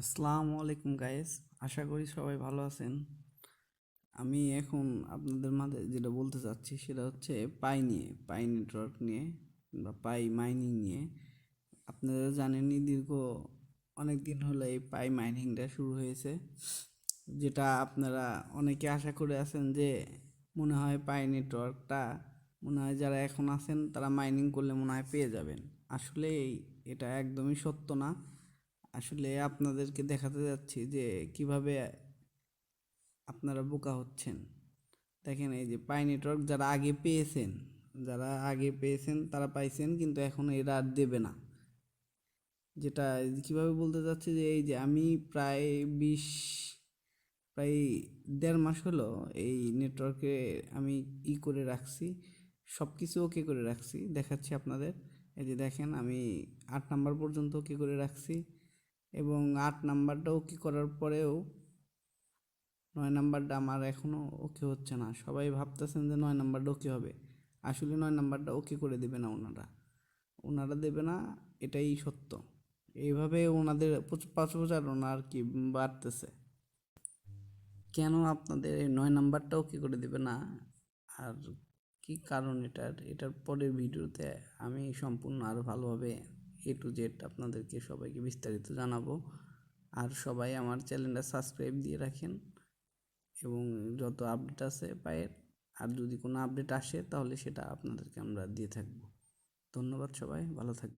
আসসালামু আলাইকুম গাইস, আশা করি সবাই ভালো আছেন। আমি এখন আপনাদের মাঝে যেটা বলতে চাচ্ছি সেটা হচ্ছে পাই নেটওয়ার্ক নিয়ে বা পাই মাইনিং নিয়ে। আপনারা জানেনই দীর্ঘ অনেক দিন হলো এই পাই মাইনিংটা শুরু হয়েছে, যেটা আপনারা অনেকে আশা করে আছেন যে মনে হয় পাই নেটওয়ার্কটা মনে হয় যারা এখন আছেন তারা মাইনিং করলে মনে হয় পেয়ে যাবেন। আসলে এটা একদমই সত্য না। আসলে আপনাদেরকে দেখাতে যাচ্ছি যে কিভাবে আপনারা বোকা হচ্ছেন। দেখেন, এই যে পাই নেটওয়ার্ক যারা আগে পেয়েছেন তারা পাইছেন, কিন্তু এখন এরা আর দেবে না। যেটা কিভাবে বলতে চাচ্ছি যে এই যে আমি প্রায় বিশ প্রায় 1.5 মাস হলো এই নেটওয়ার্কে আমি করে রাখছি, সব কিছু ওকে করে রাখছি। দেখাচ্ছি আপনাদের, এই যে দেখেন আমি 8 নাম্বার পর্যন্ত ওকে করে রাখছি, এবং 8 নাম্বারটা ওকে করার পরেও 9 নাম্বারটা আমার এখনও ওকে হচ্ছে না। সবাই ভাবতেছেন যে 9 নাম্বারটা ওকে হবে, আসলে 9 নাম্বারটা ওকে করে দেবে না, ওনারা দেবে না, এটাই সত্য। এইভাবে ওনাদের প্রচারণা আর কি বাড়তেছে। কেন আপনাদের এই 9 নাম্বারটা ওকে করে দেবে না, আর কি কারণ এটার পরের ভিডিওতে আমি সম্পূর্ণ আরও ভালোভাবে A to Z আপনাদেরকে সবাইকে বিস্তারিত জানাবো। আর সবাই আমার চ্যানেলটা সাবস্ক্রাইব দিয়ে রাখেন, এবং যত আপডেট আছে পায়ের, আর যদি কোনো আপডেট আসে তাহলে সেটা আপনাদেরকে আমরা দিয়ে থাকবো। ধন্যবাদ, সবাই ভালো থাকবেন।